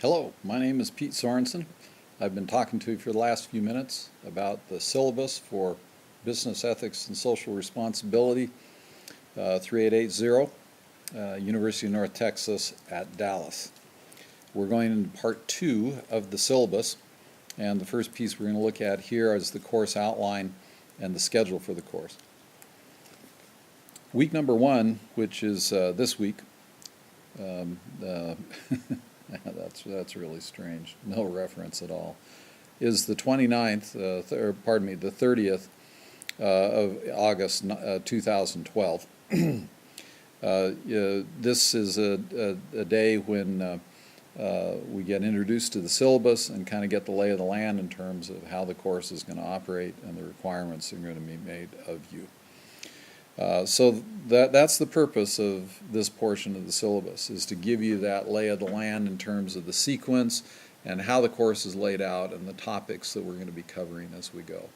Hello, my name is Pete Sorenson. I've been talking to you for the last few minutes about the syllabus for Business Ethics and Social Responsibility 3880, University of North Texas at Dallas. We're going into part 2 of the syllabus, and the first piece we're going to look at here is the course outline and the schedule for the course. Week number 1, which is this week, that's really strange, no reference at all, is the 29th, the 30th of August 2012. This is a day when we get introduced to the syllabus and kind of get the lay of the land in terms of how the course is going to operate and the requirements that are going to be made of you. So that's the purpose of this portion of the syllabus, is to give you that lay of the land in terms of the sequence and how the course is laid out and the topics that we're going to be covering as we go.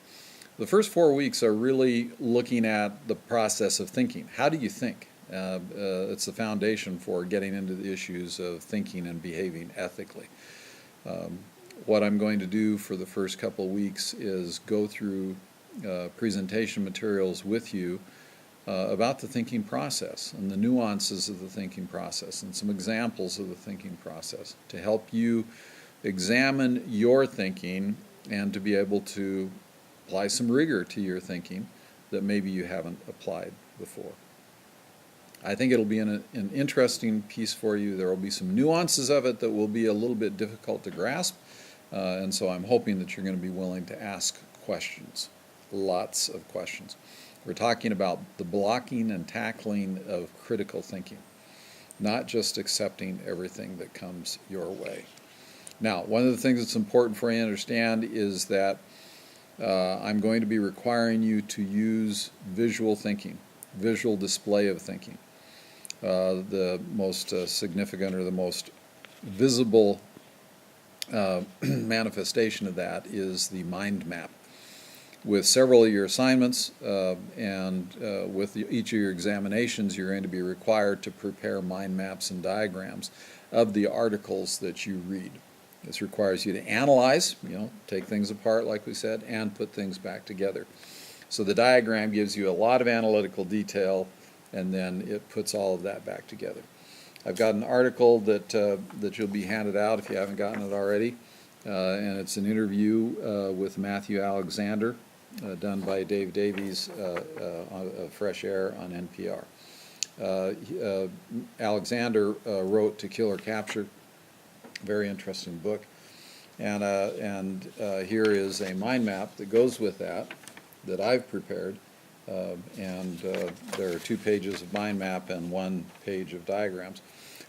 The first 4 weeks are really looking at the process of thinking. How do you think? It's the foundation for getting into the issues of thinking and behaving ethically. What I'm going to do for the first couple of weeks is go through presentation materials with you about the thinking process and the nuances of the thinking process and some examples of the thinking process to help you examine your thinking and to be able to apply some rigor to your thinking that maybe you haven't applied before. I think it'll be an interesting piece for you. There will be some nuances of it that will be a little bit difficult to grasp, and so I'm hoping that you're going to be willing to ask questions, lots of questions. We're talking about the blocking and tackling of critical thinking, not just accepting everything that comes your way. Now, one of the things that's important for you to understand is that I'm going to be requiring you to use visual thinking, visual display of thinking. The most significant or the most visible manifestation of that is the mind map. With several of your assignments and with each of your examinations, you're going to be required to prepare mind maps and diagrams of the articles that you read. This requires you to analyze, take things apart like we said, and put things back together. So the diagram gives you a lot of analytical detail, and then it puts all of that back together. I've got an article that you'll be handed out if you haven't gotten it already, and it's an interview with Matthew Alexander, done by Dave Davies of Fresh Air on NPR. Alexander wrote To Kill or Capture, very interesting book, and here is a mind map that goes with that I've prepared, and there are 2 pages of mind map and 1 page of diagrams.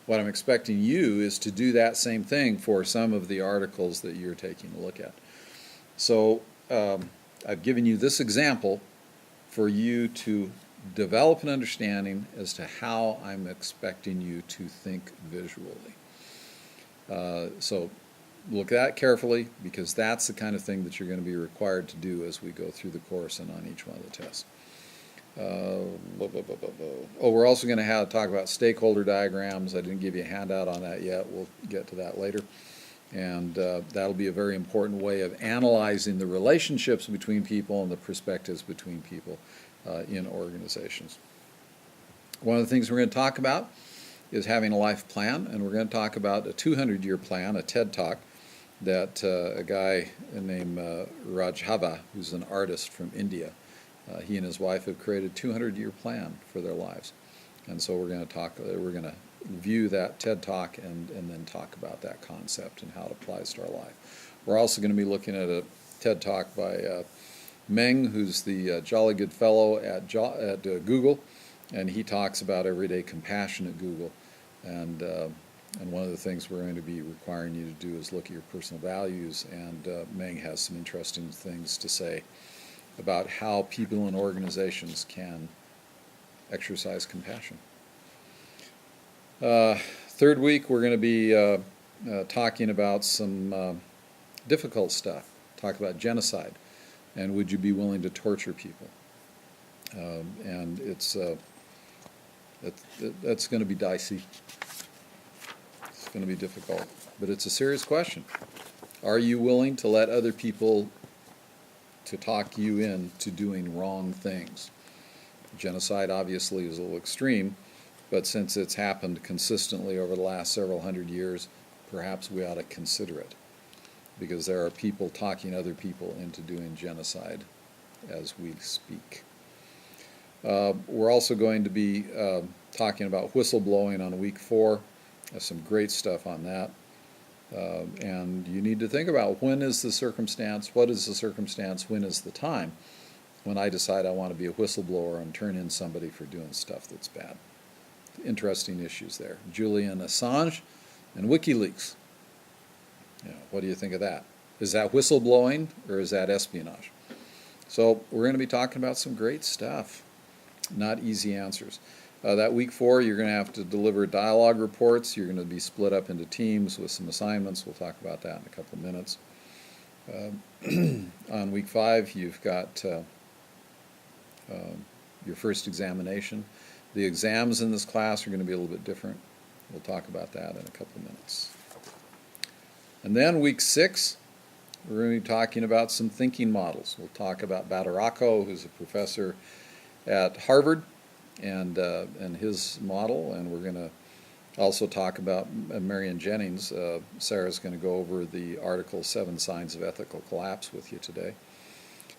What I'm expecting you is to do that same thing for some of the articles that you're taking a look at. So I've given you this example for you to develop an understanding as to how I'm expecting you to think visually. So look at that carefully, because that's the kind of thing that you're going to be required to do as we go through the course and on each one of the tests. We're also going to talk about stakeholder diagrams. I didn't give you a handout on that yet. We'll get to that later. And that'll be a very important way of analyzing the relationships between people and the perspectives between people in organizations. One of the things we're going to talk about is having a life plan, and we're going to talk about a 200-year plan, a TED Talk, that a guy named Rajhava, who's an artist from India, he and his wife have created a 200-year plan for their lives. And so we're going to view that TED Talk and then talk about that concept and how it applies to our life. We're also going to be looking at a TED Talk by Meng, who's the Jolly Good Fellow at Google, and he talks about everyday compassion at Google. And one of the things we're going to be requiring you to do is look at your personal values, and Meng has some interesting things to say about how people and organizations can exercise compassion. Third week, we're going to be talking about some difficult stuff. Talk about genocide, and would you be willing to torture people? And that's going to be dicey. going to be difficult, but it's a serious question. Are you willing to let other people to talk you into doing wrong things? Genocide obviously is a little extreme, but since it's happened consistently over the last several hundred years, perhaps we ought to consider it, because there are people talking other people into doing genocide as we speak. We're also going to be talking about whistleblowing on week 4. There's some great stuff on that. And you need to think about, when is the circumstance, what is the circumstance, when is the time when I decide I want to be a whistleblower and turn in somebody for doing stuff that's bad. Interesting issues there. Julian Assange and WikiLeaks. What do you think of that? Is that whistleblowing or is that espionage? So we're going to be talking about some great stuff. Not easy answers. That week 4, you're going to have to deliver dialogue reports. You're going to be split up into teams with some assignments. We'll talk about that in a couple of minutes. On week 5, you've got your first examination. The exams in this class are going to be a little bit different. We'll talk about that in a couple of minutes. And then week 6, we're going to be talking about some thinking models. We'll talk about Badaracco, who's a professor at Harvard, and his model, and we're going to also talk about Marion Jennings. Sarah's going to go over the article 7 Signs of Ethical Collapse with you today.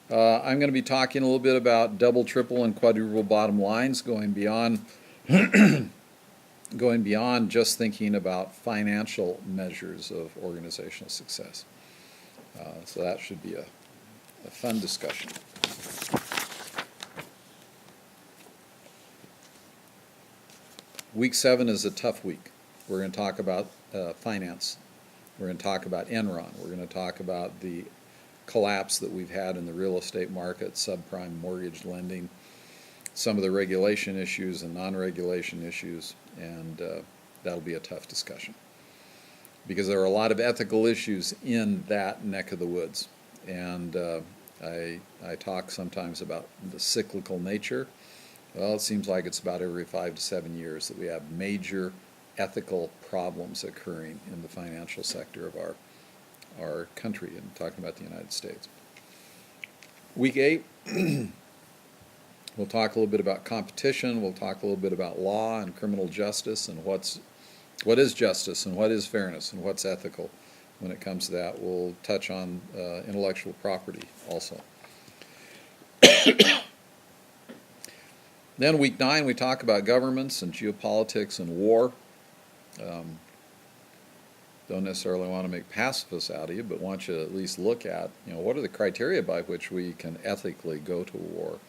I'm going to be talking a little bit about double, triple, and quadruple bottom lines, going beyond just thinking about financial measures of organizational success. So that should be a fun discussion. Week 7 is a tough week. We're going to talk about finance. We're going to talk about Enron. We're going to talk about the collapse that we've had in the real estate market, subprime mortgage lending, some of the regulation issues and non-regulation issues, and that'll be a tough discussion, because there are a lot of ethical issues in that neck of the woods. And I talk sometimes about the cyclical nature. Well, it seems like it's about every 5 to 7 years that we have major ethical problems occurring in the financial sector of our country, and talking about the United States. Week 8, we'll talk a little bit about competition. We'll talk a little bit about law and criminal justice, and what is justice and what is fairness and what's ethical when it comes to that. We'll touch on intellectual property also. Then week 9, we talk about governments and geopolitics and war. Don't necessarily want to make pacifists out of you, but want you to at least look at, what are the criteria by which we can ethically go to war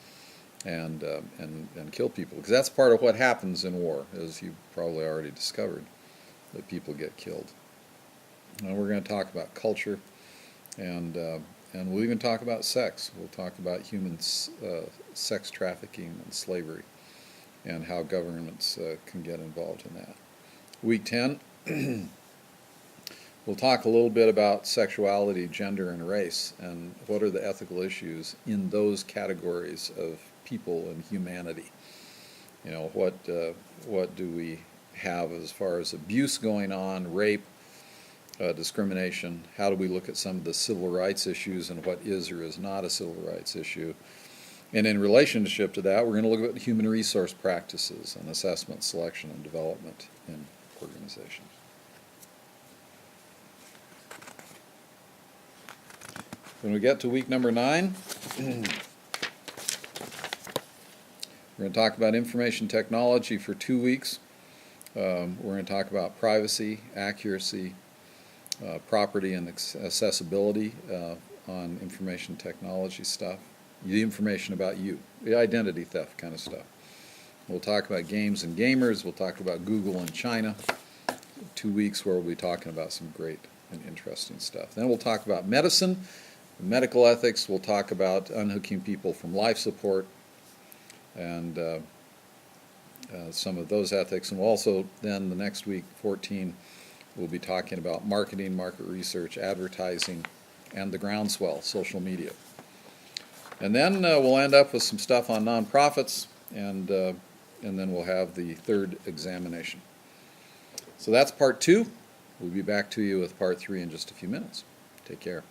and kill people? Because that's part of what happens in war, as you've probably already discovered, that people get killed. And we're going to talk about culture, and we'll even talk about sex. We'll talk about human sex trafficking and slavery, and how governments can get involved in that. Week 10, we'll talk a little bit about sexuality, gender, and race, and what are the ethical issues in those categories of people and humanity. What do we have as far as abuse going on, rape, discrimination? How do we look at some of the civil rights issues and what is or is not a civil rights issue? And in relationship to that, we're going to look at human resource practices and assessment, selection, and development in organizations. When we get to week number 9, we're going to talk about information technology for 2 weeks. We're going to talk about privacy, accuracy, property, and accessibility on information technology stuff. The information about you, the identity theft kind of stuff. We'll talk about games and gamers. We'll talk about Google and China. 2 weeks where we'll be talking about some great and interesting stuff. Then we'll talk about medicine, medical ethics. We'll talk about unhooking people from life support and some of those ethics. And we'll also, then the next week, 14, we'll be talking about marketing, market research, advertising, and the groundswell, social media. And then we'll end up with some stuff on nonprofits, and then we'll have the 3rd examination. So that's part 2. We'll be back to you with part 3 in just a few minutes. Take care.